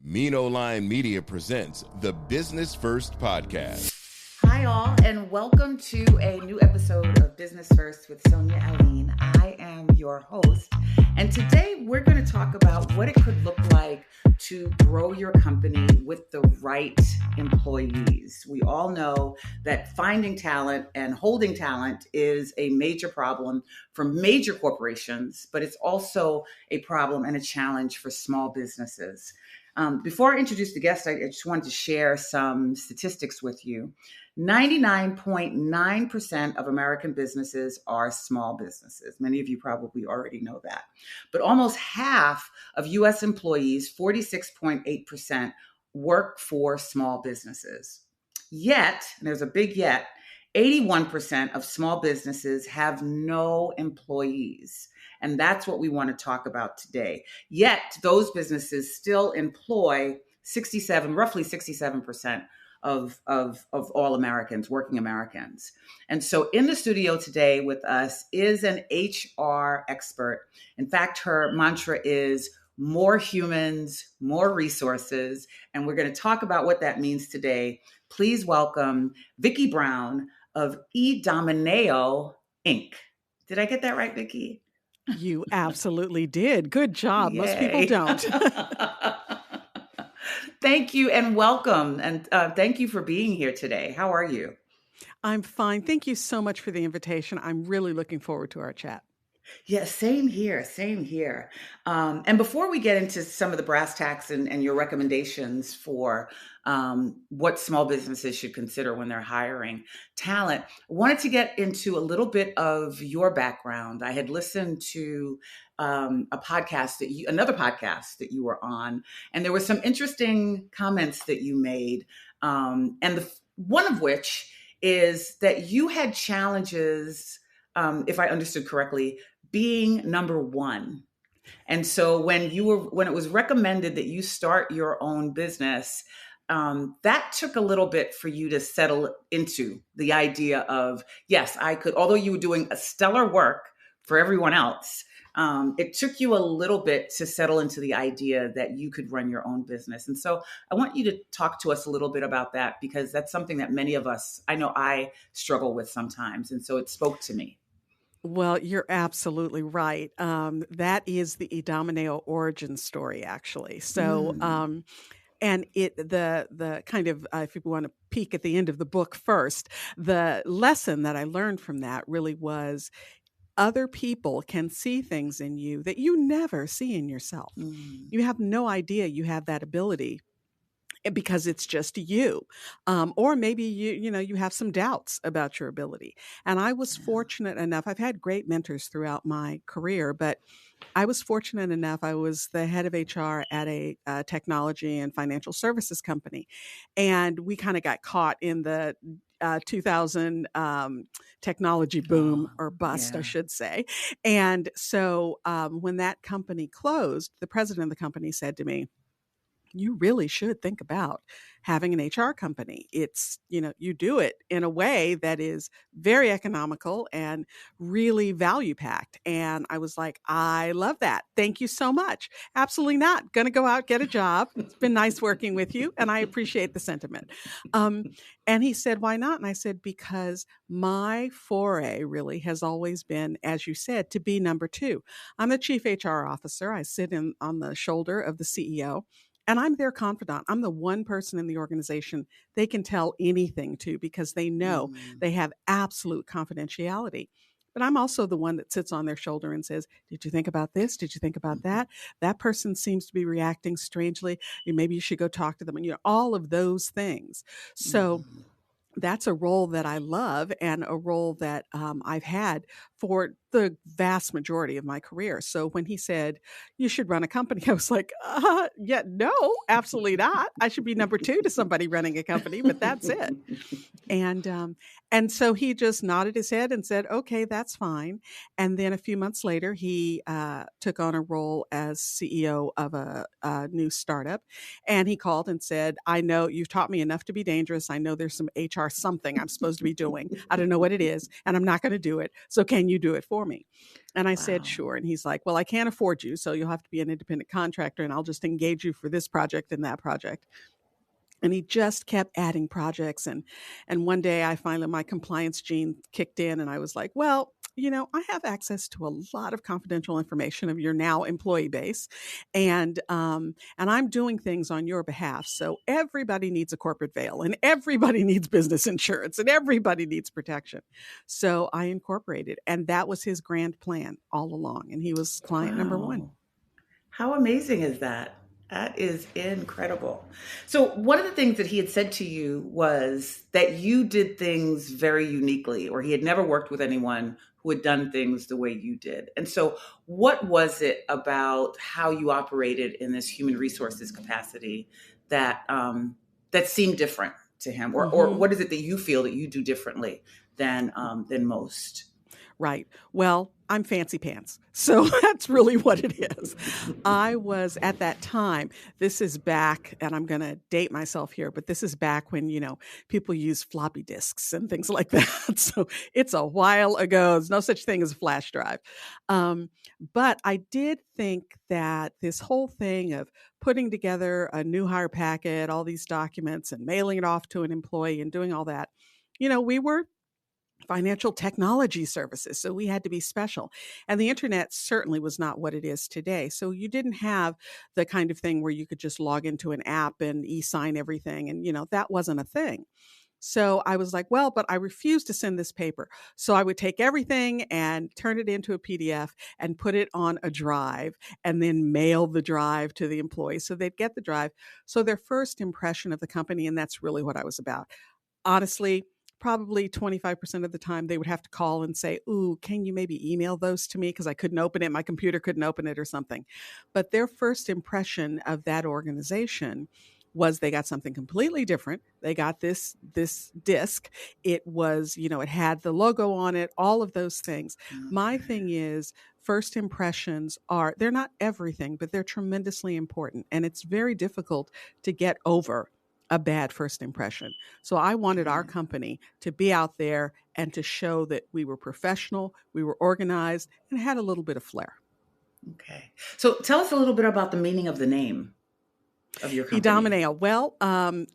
Mino Line Media presents the Business First Podcast. Hi, all, and welcome to a new episode of Business First with Sonia Alleyne. I am your host, and today we're going to talk about what it could look like to grow your company with the right employees. We all know that finding talent and holding talent is a major problem for major corporations, but it's also a problem and a challenge for small businesses. Before I introduce the guest, I just wanted to share some statistics with you. 99.9% of American businesses are small businesses. Many of you probably already know that. But almost half of U.S. employees, 46.8%, work for small businesses. Yet, and there's a big yet, 81% of small businesses have no employees. And that's what we want to talk about today. Yet those businesses still employ roughly 67% of all Americans, working Americans. And so in the studio today with us is an HR expert. In fact, her mantra is more humans, more resources. And we're going to talk about what that means today. Please welcome Vicky Brown of eDomineo, Inc. Did I get that right, Vicky? You absolutely did. Good job. Yay. Most people don't. Thank you and welcome. And thank you for being here today. How are you? I'm fine. Thank you so much for the invitation. I'm really looking forward to our chat. Yeah, same here. And before we get into some of the brass tacks and your recommendations for what small businesses should consider when they're hiring talent, I wanted to get into a little bit of your background. I had listened to another podcast that you were on, and there were some interesting comments that you made, one of which is that you had challenges, if I understood correctly, being number one. And so when it was recommended that you start your own business, that took a little bit for you to settle into the idea of, yes, I could, although you were doing a stellar work for everyone else, it took you a little bit to settle into the idea that you could run your own business. And so I want you to talk to us a little bit about that, because that's something that many of us, I know I struggle with sometimes. And so it spoke to me. Well, you're absolutely right. That is the eDomineo origin story, actually. So, and the kind of, if you want to peek at the end of the book first, the lesson that I learned from that really was other people can see things in you that you never see in yourself. You have no idea you have that ability, because it's just you. Or maybe you have some doubts about your ability. And I was fortunate enough, I've had great mentors throughout my career, but I was fortunate enough, I was the head of HR at a technology and financial services company. And we kind of got caught in the 2000 technology boom or bust, I should say. And so when that company closed, the president of the company said to me, you really should think about having an HR company. It's, you do it in a way that is very economical and really value packed. And I was like, I love that. Thank you so much. Absolutely not. Going to go out, get a job. It's been nice working with you. And I appreciate the sentiment. And he said, why not? And I said, because my foray really has always been, as you said, to be number two. I'm the chief HR officer. I sit on the shoulder of the CEO. And I'm their confidant. I'm the one person in the organization they can tell anything to, because they know they have absolute confidentiality. But I'm also the one that sits on their shoulder and says, did you think about this? Did you think about that? That person seems to be reacting strangely. Maybe you should go talk to them. And all of those things. So that's a role that I love, and a role that I've had for the vast majority of my career. So when he said, you should run a company, I was like, no, absolutely not. I should be number two to somebody running a company, but that's it. And so he just nodded his head and said, okay, that's fine. And then a few months later, he took on a role as CEO of a new startup. And he called and said, I know you've taught me enough to be dangerous. I know there's some HR something I'm supposed to be doing. I don't know what it is, and I'm not going to do it. So can you do it for me? And I said, Wow. sure. And he's like, well, I can't afford you, so you'll have to be an independent contractor, and I'll just engage you for this project and that project. And he just kept adding projects. And one day my compliance gene kicked in, and I was like, well, I have access to a lot of confidential information of your now employee base, and I'm doing things on your behalf. So everybody needs a corporate veil, and everybody needs business insurance, and everybody needs protection. So I incorporated, and that was his grand plan all along. And he was client number one. Wow. How amazing is that? That is incredible. So, one of the things that he had said to you was that you did things very uniquely, or he had never worked with anyone who had done things the way you did. And so, what was it about how you operated in this human resources capacity that that seemed different to him, or Mm-hmm. what is it that you feel that you do differently than most? Right. Well, I'm fancy pants. So that's really what it is. I was at that time, this is back, and I'm going to date myself here, but this is back when, people use floppy disks and things like that. So it's a while ago. There's no such thing as a flash drive. But I did think that this whole thing of putting together a new hire packet, all these documents, and mailing it off to an employee and doing all that, we were financial technology services. So we had to be special. And the internet certainly was not what it is today. So you didn't have the kind of thing where you could just log into an app and e-sign everything. And, that wasn't a thing. So I was like, well, but I refuse to send this paper. So I would take everything and turn it into a PDF and put it on a drive and then mail the drive to the employees so they'd get the drive. So their first impression of the company, and that's really what I was about. Honestly, probably 25% of the time they would have to call and say, ooh, can you maybe email those to me? Because I couldn't open it. My computer couldn't open it or something. But their first impression of that organization was they got something completely different. They got this disc. It was, it had the logo on it, all of those things. My thing is, first impressions they're not everything, but they're tremendously important. And it's very difficult to get over a bad first impression. So I wanted our company to be out there and to show that we were professional, we were organized, and had a little bit of flair. Okay. So tell us a little bit about the meaning of the name of your company. eDomineo. Well,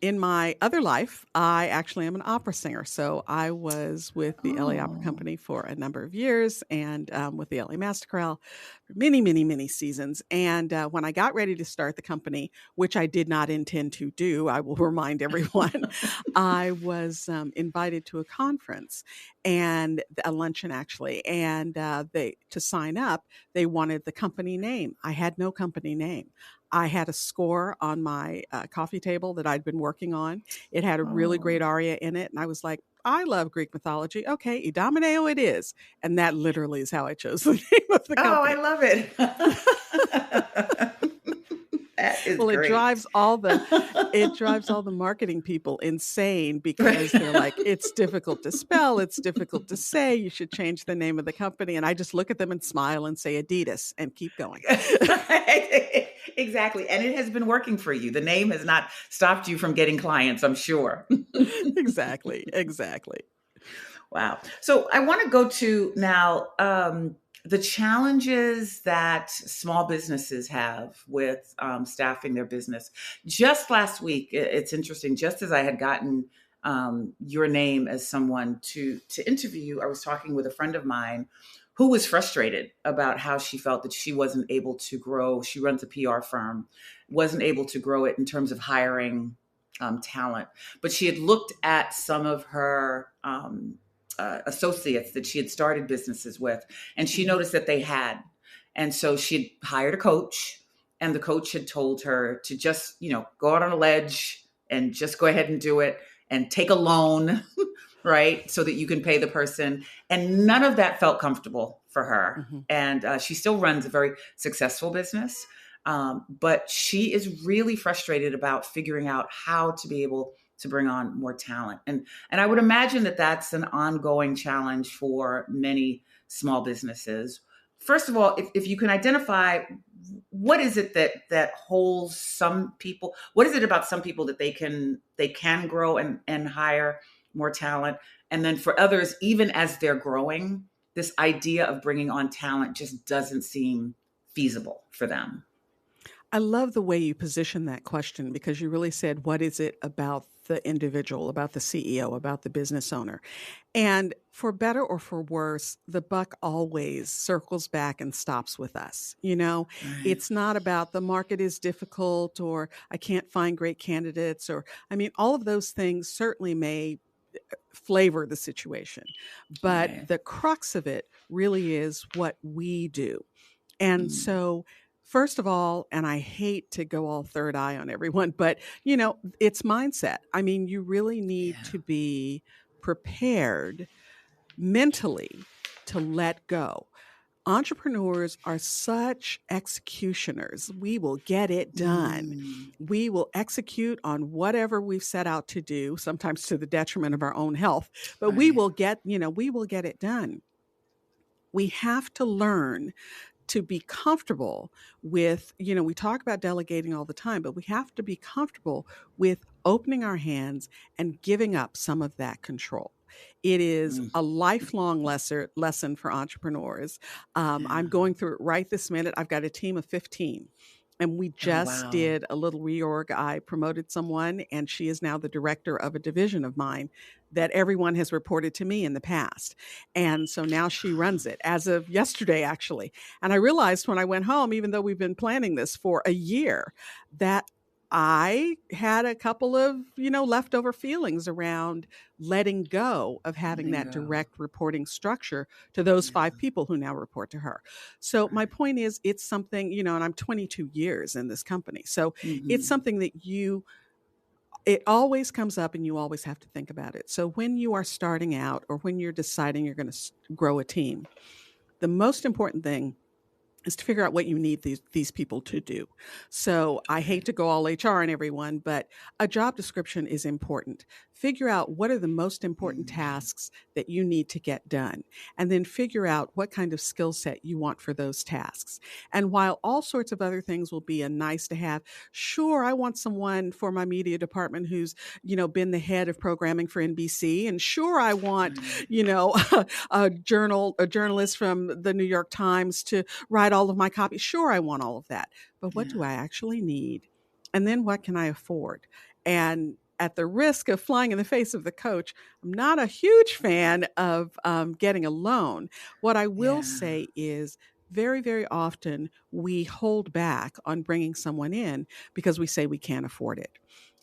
in my other life, I actually am an opera singer. So I was with the LA Opera Company for a number of years, and with the LA Master Chorale for many, many, many seasons. And when I got ready to start the company, which I did not intend to do, I will remind everyone, I was invited to a conference and a luncheon actually. And to sign up, they wanted the company name. I had no company name. I had a score on my coffee table that I'd been working on. It had a really great aria in it. And I was like, I love Greek mythology. Okay, eDomineo it is. And that literally is how I chose the name of the company. I love it. That is well, great. it drives all the marketing people insane because they're like, it's difficult to spell, it's difficult to say, you should change the name of the company. And I just look at them and smile and say Adidas and keep going. Exactly. And it has been working for you. The name has not stopped you from getting clients, I'm sure. Exactly. Wow. So I want to go to now the challenges that small businesses have with staffing their business. Just last week, it's interesting, just as I had gotten your name as someone to interview you, I was talking with a friend of mine who was frustrated about how she felt that she wasn't able to grow. She runs a PR firm, wasn't able to grow it in terms of hiring talent. But she had looked at some of her associates that she had started businesses with, and she noticed that they had. And so she had hired a coach, and the coach had told her to just, go out on a ledge and just go ahead and do it and take a loan, right? So that you can pay the person. And none of that felt comfortable for her. Mm-hmm. And she still runs a very successful business. But she is really frustrated about figuring out how to be able to bring on more talent. And I would imagine that that's an ongoing challenge for many small businesses. First of all, if you can identify what is it that holds some people, what is it about some people that they can grow and hire more talent, and then for others, even as they're growing, this idea of bringing on talent just doesn't seem feasible for them. I love the way you position that question because you really said, what is it about the individual, about the CEO, about the business owner? And for better or for worse, the buck always circles back and stops with us. Right. It's not about the market is difficult or I can't find great candidates or, I mean, all of those things certainly may flavor the situation. But Right. the crux of it really is what we do. And Mm. so, first of all, and I hate to go all third eye on everyone, but it's mindset. I mean, you really need Yeah. to be prepared mentally to let go. Entrepreneurs are such executioners. We will get it done. Mm. We will execute on whatever we've set out to do, sometimes to the detriment of our own health, but we Right. will get it done. We have to learn to be comfortable with, we talk about delegating all the time, but we have to be comfortable with opening our hands and giving up some of that control. It is Mm. a lifelong lesson for entrepreneurs. I'm Yeah. going through it right this minute. I've got a team of 15. And we Oh, just wow. did a little reorg. I promoted someone, and she is now the director of a division of mine that everyone has reported to me in the past. And so now she runs it as of yesterday, actually. And I realized when I went home, even though we've been planning this for a year, that I had a couple of, leftover feelings around letting go of having Letting that go. direct reporting structure to those Yeah. 5 people who now report to her. So my Right. point is, it's something, and I'm 22 years in this company. So it's Hmm. something that it always comes up and you always have to think about it. So when you are starting out or when you're deciding you're going to grow a team, the most important thing is to figure out what you need these people to do. So I hate Right. to go all HR on everyone, but a job description is important. Figure out what are the most important Mm. tasks that you need to get done, and then figure out what kind of skill set you want for those tasks. And while all sorts of other things will be a nice to have, sure, I want someone for my media department who's, been the head of programming for NBC, and sure, I want, Right. a journalist from the New York Times to write all of my copy. Sure, I want all of that. But what do Yeah. I actually need? And then what can I afford? And at the risk of flying in the face of the coach, I'm not a huge fan of getting a loan. What I will Yeah. say is very, very often we hold back on bringing someone in because we say we can't afford it.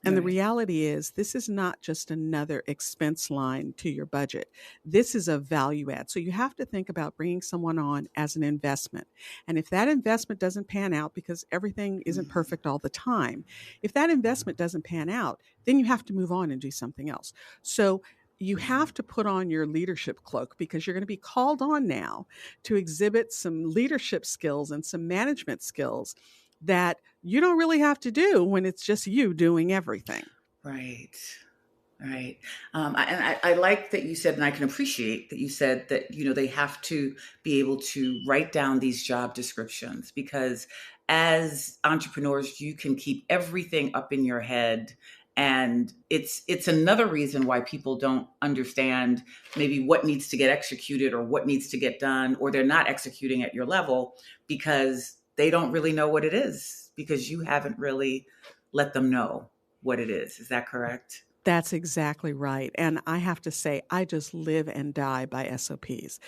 And the Right. reality is, this is not just another expense line to your budget. This is a value add. So you have to think about bringing someone on as an investment. And if that investment doesn't pan out, because everything isn't Mhm. perfect all the time, if that investment doesn't pan out, then you have to move on and do something else. So you have to put on your leadership cloak because you're going to be called on now to exhibit some leadership skills and some management skills that you don't really have to do when it's just you doing everything. Right. Right. And I like that you said, and I can appreciate that you said that, they have to be able to write down these job descriptions because as entrepreneurs, you can keep everything up in your head. And it's another reason why people don't understand maybe what needs to get executed or what needs to get done, or they're not executing at your level because they don't really know what it is because you haven't really let them know what it is. Is that correct? That's exactly right. And I have to say, I just live and die by SOPs.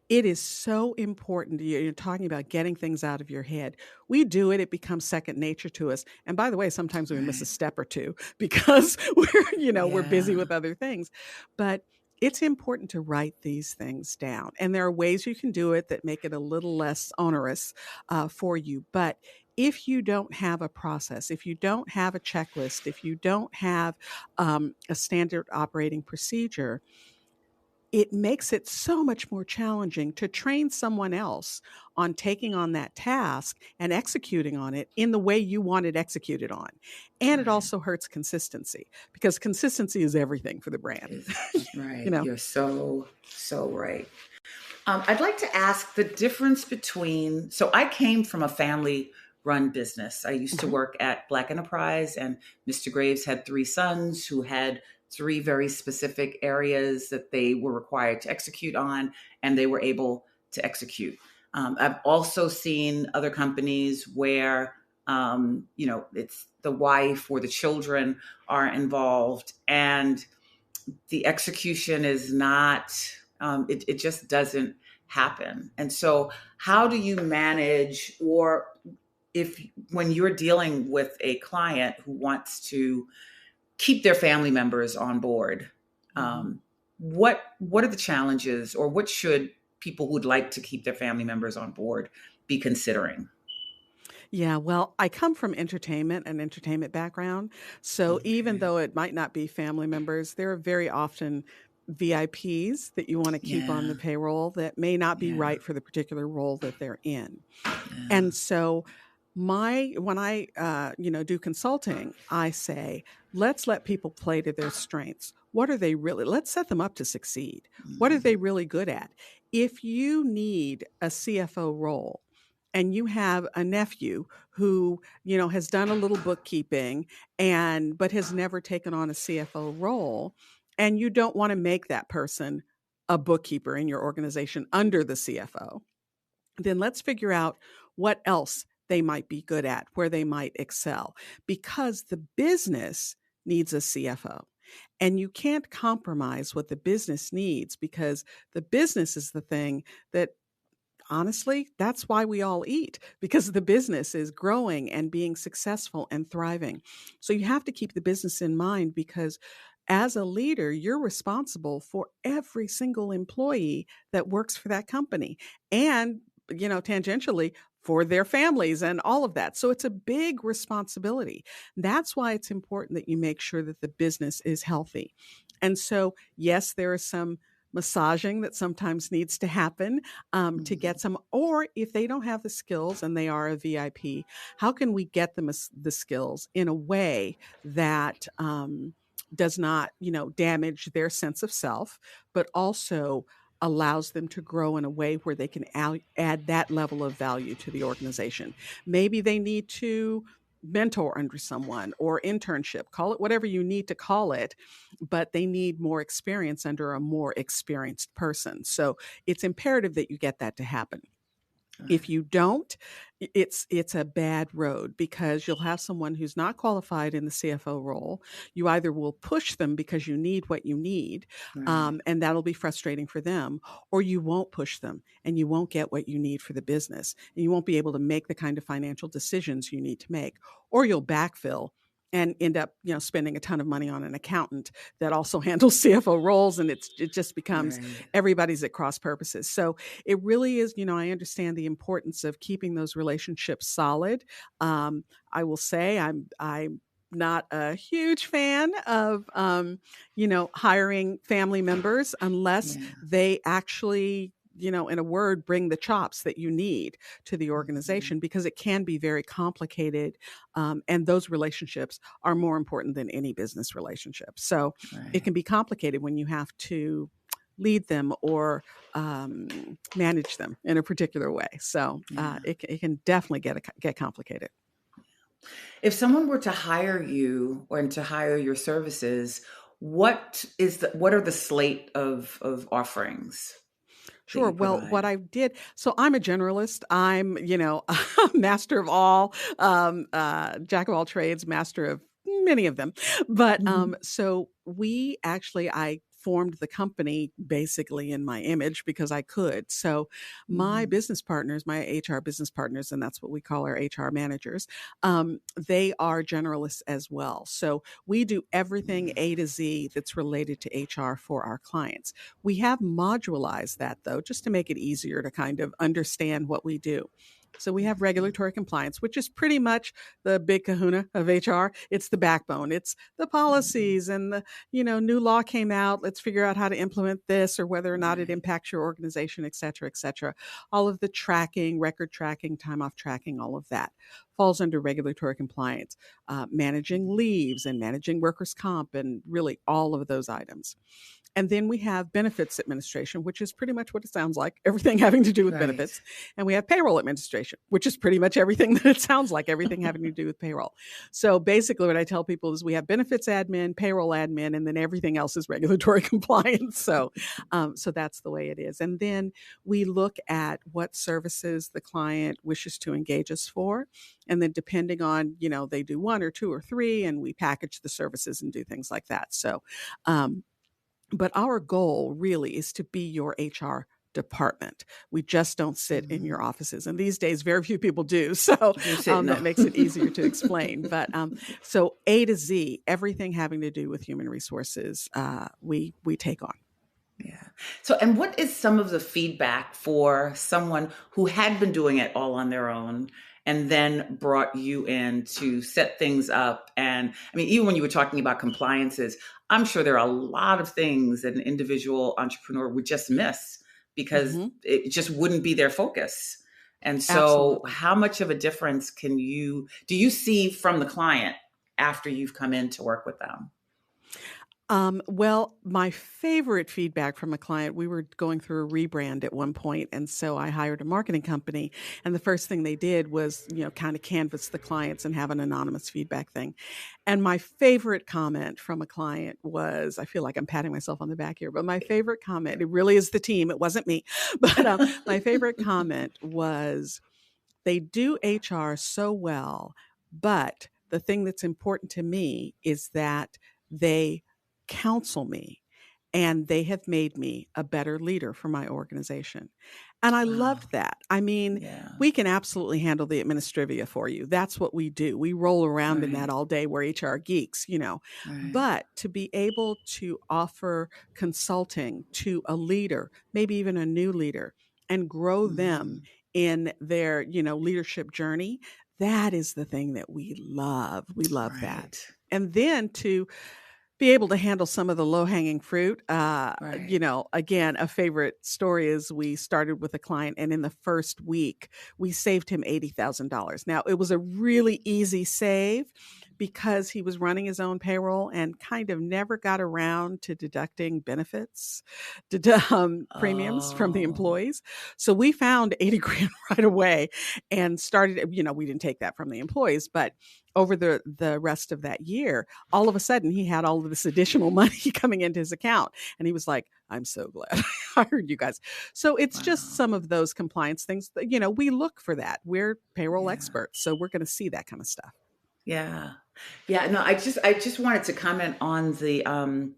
It is so important. You're talking about getting things out of your head. We do it, it becomes second nature to us. And by the way, sometimes we miss a Right. step or two because we're busy Yeah. with other things. But it's important to write these things down. And there are ways you can do it that make it a little less onerous for you. But if you don't have a process, if you don't have a checklist, if you don't have a standard operating procedure, it makes it so much more challenging to train someone else on taking on that task and executing on it in the way you want it executed on. And it Right. also hurts consistency, because consistency is everything for the brand. Is You right. know? You're so right. I'd like to ask the difference between. So I came from a family run business. I used to Mhm. work at Black Enterprise, and Mr. Graves had three sons who had three very specific areas that they were required to execute on, and they were able to execute. I've also seen other companies where, it's the wife or the children are involved, and the execution is not, it just doesn't happen. And so how do you manage, or if when you're dealing with a client who wants to keep their family members on board, Mhm. what are the challenges, or what should people who'd like to keep their family members on board be considering? Yeah, well, I come from an entertainment background. So even Okay. though it might not be family members, there are very often VIPs that you want to keep on Yeah. the payroll that may not be Yeah. right for the particular role that they're in. Yeah. And so when I do consulting, I say, let's let people play to their strengths. What are they really? Let's set them up to succeed. What are Mhm. they really good at? If you need a CFO role and you have a nephew who, has done a little bookkeeping but has never taken on a CFO role, and you don't want to make that person a bookkeeper in your organization under the CFO, then let's figure out what else they might be good at, where they might excel, because the business needs a CFO. And you can't compromise what the business needs, because the business is the thing that, honestly, that's why we all eat, because the business is growing and being successful and thriving. So you have to keep the business in mind, because as a leader, you're responsible for every single employee that works for that company, and, tangentially, for their families and all of that. So it's a big responsibility. That's why it's important that you make sure that the business is healthy. And so, yes, there is some massaging that sometimes needs to happen, to Mhm. get some, or if they don't have the skills and they are a VIP, how can we get them the skills in a way that does not, damage their sense of self, but also allows them to grow in a way where they can add that level of value to the organization. Maybe they need to mentor under someone, or internship, call it whatever you need to call it, but they need more experience under a more experienced person. So it's imperative that you get that to happen. If you don't, it's a bad road, because you'll have someone who's not qualified in the CFO role. You either will push them because you need what you need, Right. and that'll be frustrating for them, or you won't push them and you won't get what you need for the business, and you won't be able to make the kind of financial decisions you need to make, or you'll backfill and end up, spending a ton of money on an accountant that also handles CFO roles, and it just becomes Right. everybody's at cross purposes. So it really is, I understand the importance of keeping those relationships solid. I will say I'm not a huge fan of, hiring family members unless Yeah. they actually, in a word, bring the chops that you need to the Mhm. organization, because it can be very complicated. And those relationships are more important than any business relationship. So it Right. can be complicated when you have to lead them or manage them in a particular way. So Yeah. it can definitely get complicated. If someone were to hire you or to hire your services, what are the slate of offerings that Sure. you Well, what provide? I did, so I'm a generalist. I'm, a master of all, jack of all trades, master of many of them. But Mhm. so I formed the company basically in my image, because I could. So my Mhm. business partners, my HR business partners, and that's what we call our HR managers, they are generalists as well. So we do everything Mhm. A to Z that's related to HR for our clients. We have modularized that, though, just to make it easier to kind of understand what we do. So we have regulatory compliance, which is pretty much the big kahuna of HR. It's the backbone. It's the policies and the, new law came out. Let's figure out how to implement this or whether or not it impacts your organization, et cetera, et cetera. All of the tracking, record tracking, time off tracking, all of that falls under regulatory compliance, managing leaves and managing workers' comp and really all of those items. And then we have benefits administration, which is pretty much what it sounds like, everything having to do with benefits. And we have payroll administration, which is pretty much everything that it sounds like, everything having to do with payroll. So basically what I tell people is we have benefits admin, payroll admin, and then everything else is regulatory compliance. So that's the way it is. And then we look at what services the client wishes to engage us for. And then depending on, they do 1 or 2 or 3, and we package the services and do things like that. So, but our goal really is to be your HR department. We just don't sit in your offices. And these days, very few people do. So that makes it easier to explain. But so A to Z, everything having to do with human resources, we take on. Yeah. So, and what is some of the feedback for someone who had been doing it all on their own and then brought you in to set things up? And I mean, even when you were talking about compliances, I'm sure there are a lot of things that an individual entrepreneur would just miss because it just wouldn't be their focus. And so Absolutely. How much of a difference do you see from the client after you've come in to work with them? Well, my favorite feedback from a client, we were going through a rebrand at one point, and so I hired a marketing company, and the first thing they did was, kind of canvass the clients and have an anonymous feedback thing. And my favorite comment from a client was, I feel like I'm patting myself on the back here, but my favorite comment, it really is the team, it wasn't me, but my favorite comment was, they do HR so well, but the thing that's important to me is that they counsel me, and they have made me a better leader for my organization. And I loved that. I mean, we can absolutely handle the administrivia for you. That's what we do. We roll around in that all day. We're HR geeks, But to be able to offer consulting to a leader, maybe even a new leader, and grow them in their, leadership journey, that is the thing that we love. We love that. And then to be able to handle some of the low-hanging fruit. Again, a favorite story is we started with a client, and in the first week, we saved him $80,000. Now, it was a really easy save because he was running his own payroll and kind of never got around to deducting benefits, premiums from the employees. So we found 80 grand right away and started, we didn't take that from the employees, but over the rest of that year, all of a sudden he had all of this additional money coming into his account. And he was like, I'm so glad I hired you guys. So it's just some of those compliance things that, we look for that. We're payroll experts, so we're going to see that kind of stuff. Yeah. Yeah. No, I just wanted to comment on the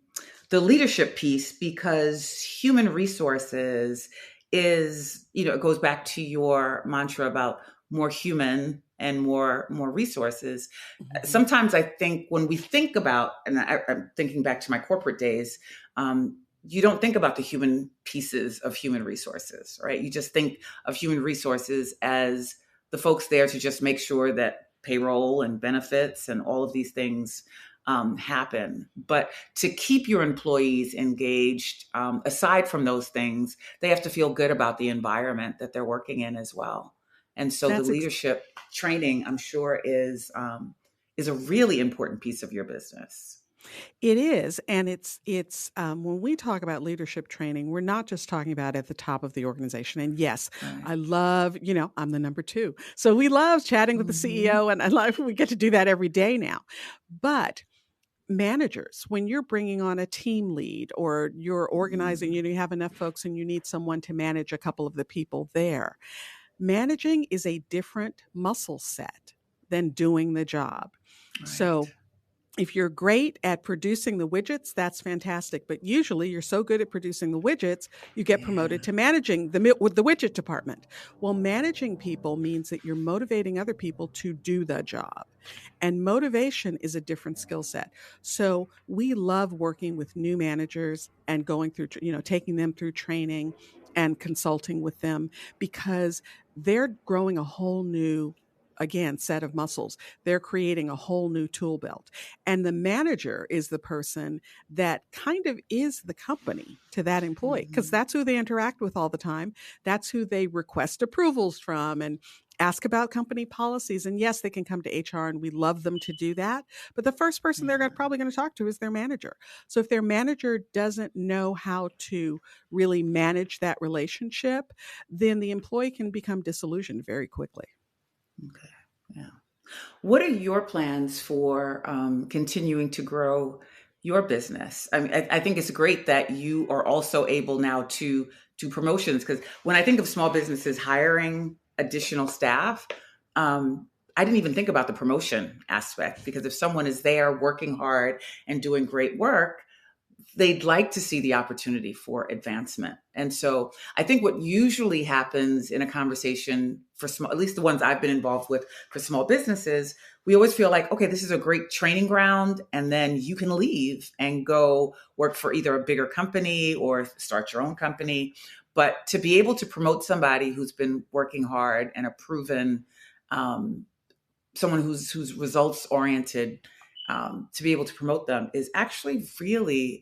leadership piece, because human resources is, it goes back to your mantra about more human and more resources. Sometimes I think when we think about, and I'm thinking back to my corporate days, you don't think about the human pieces of human resources, right? You just think of human resources as the folks there to just make sure that payroll and benefits and all of these things happen. But to keep your employees engaged, aside from those things, they have to feel good about the environment that they're working in as well. And so the leadership training, I'm sure, is a really important piece of your business. It is. And it's when we talk about leadership training, we're not just talking about at the top of the organization. And yes, I love, I'm the number 2. So we love chatting with the CEO, and we get to do that every day now. But managers, when you're bringing on a team lead or you're organizing, you have enough folks and you need someone to manage a couple of the people there, managing is a different muscle set than doing the job. So if you're great at producing the widgets, that's fantastic. But usually you're so good at producing the widgets, you get promoted to managing the widget department. Well, managing people means that you're motivating other people to do the job. And motivation is a different skill set. So we love working with new managers and going through, taking them through training and consulting with them, because they're growing a whole new, again, set of muscles. They're creating a whole new tool belt. And the manager is the person that kind of is the company to that employee, because that's who they interact with all the time. That's who they request approvals from and ask about company policies. And yes, they can come to HR and we love them to do that. But the first person they're probably going to talk to is their manager. So if their manager doesn't know how to really manage that relationship, then the employee can become disillusioned very quickly. Okay. Yeah. What are your plans for continuing to grow your business? I mean, I think it's great that you are also able now to do promotions, because when I think of small businesses hiring additional staff, I didn't even think about the promotion aspect, because if someone is there working hard and doing great work, they'd like to see the opportunity for advancement. And so I think what usually happens in a conversation for small, at least the ones I've been involved with for small businesses, we always feel like, okay, this is a great training ground, and then you can leave and go work for either a bigger company or start your own company. But to be able to promote somebody who's been working hard and a proven, someone who's results oriented, to be able to promote them is actually really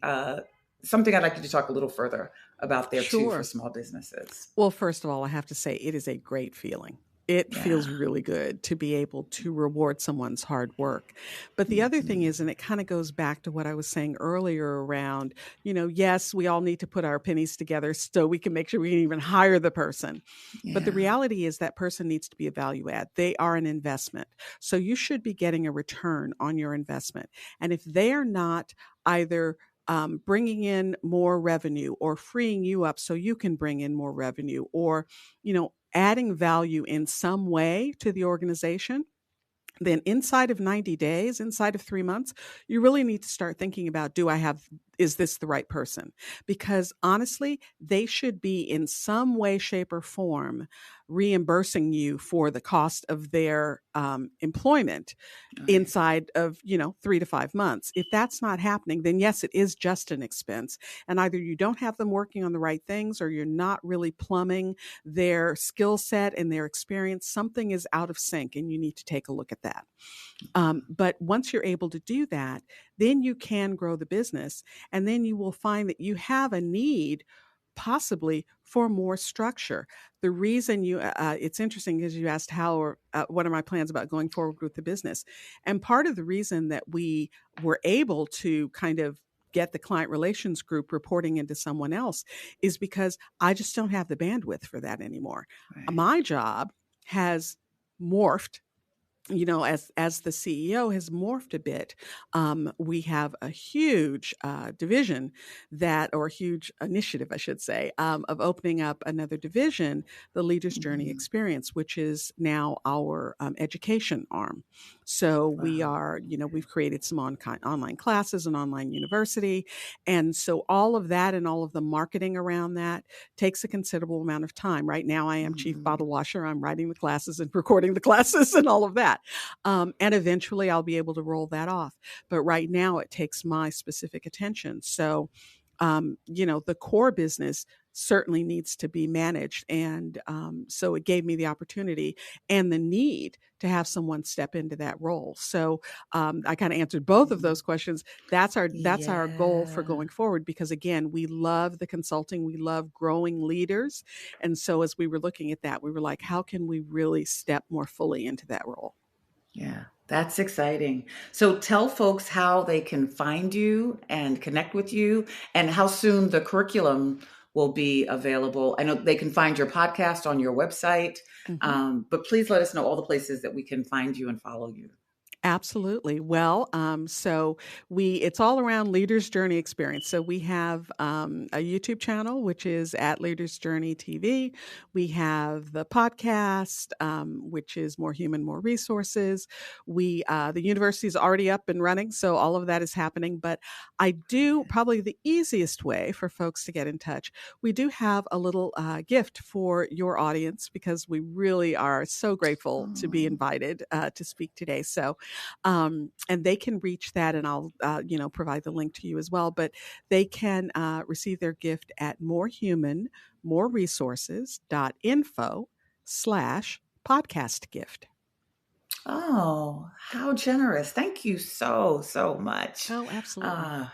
something I'd like you to talk a little further about there too for small businesses. Well, first of all, I have to say it is a great feeling. It feels really good to be able to reward someone's hard work. But the other thing is, and it kind of goes back to what I was saying earlier around, yes, we all need to put our pennies together so we can make sure we can even hire the person. Yeah. But the reality is that person needs to be a value add. They are an investment. So you should be getting a return on your investment. And if they are not either bringing in more revenue or freeing you up so you can bring in more revenue, or, adding value in some way to the organization, then inside of 90 days, inside of 3 months, you really need to start thinking about, is this the right person? Because honestly, they should be in some way, shape, or form reimbursing you for the cost of their employment inside of 3 to 5 months. If that's not happening, then yes, it is just an expense, and either you don't have them working on the right things, or you're not really plumbing their skill set and their experience. Something is out of sync, and you need to take a look at that. But once you're able to do that, then you can grow the business, and then you will find that you have a need possibly for more structure. The reason it's interesting because you asked what are my plans about going forward with the business? And part of the reason that we were able to kind of get the client relations group reporting into someone else is because I just don't have the bandwidth for that anymore. Right. My job has morphed. As the CEO has morphed a bit, we have a huge division or huge initiative, I should say, of opening up another division, the Leader's Journey Experience, which is now our education arm. So we are, we've created some online classes, an online university. And so all of that and all of the marketing around that takes a considerable amount of time. Right now, I am chief bottle washer. I'm writing the classes and recording the classes and all of that. And eventually I'll be able to roll that off. But right now it takes my specific attention. So, the core business certainly needs to be managed. And so it gave me the opportunity and the need to have someone step into that role. So I kind of answered both of those questions. That's our goal for going forward, because again, we love the consulting, we love growing leaders. And so as we were looking at that, we were like, how can we really step more fully into that role? Yeah, that's exciting. So tell folks how they can find you and connect with you, and how soon the curriculum will be available. I know they can find your podcast on your website, but please let us know all the places that we can find you and follow you. Absolutely. Well, it's all around Leader's Journey Experience. So we have a YouTube channel, which is at Leader's Journey TV. We have the podcast, which is More Human, More Resources. The university is already up and running, so all of that is happening. But probably the easiest way for folks to get in touch, we do have a little gift for your audience, because we really are so grateful to be invited to speak today. So, and they can reach that, and I'll, provide the link to you as well, but they can receive their gift at morehumanmoreresources.info podcast gift. Oh, how generous. Thank you so much. Oh, absolutely.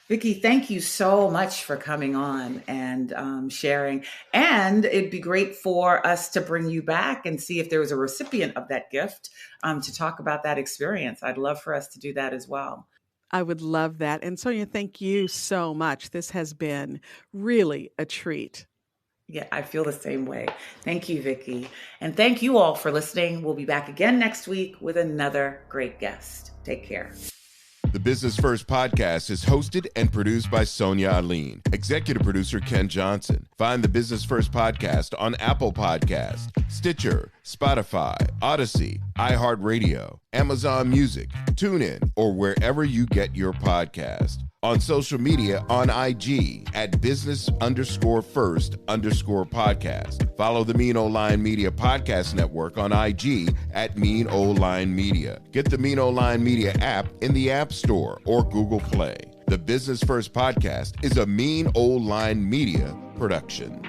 Vicky, thank you so much for coming on and sharing. And it'd be great for us to bring you back and see if there was a recipient of that gift to talk about that experience. I'd love for us to do that as well. I would love that. And Sonia, thank you so much. This has been really a treat. Yeah, I feel the same way. Thank you, Vicky. And thank you all for listening. We'll be back again next week with another great guest. Take care. The Business First podcast is hosted and produced by Sonia Alleyne. Executive producer Ken Johnson. Find the Business First podcast on Apple Podcasts, Stitcher, Spotify, Odyssey, iHeartRadio, Amazon Music, TuneIn, or wherever you get your podcast. On social media on IG at business_first_podcast. Follow the Mean Old Line Media Podcast Network on IG at Mean Old Line Media. Get the Mean Old Line Media app in the App Store or Google Play. The Business First podcast is a Mean Old Line Media production.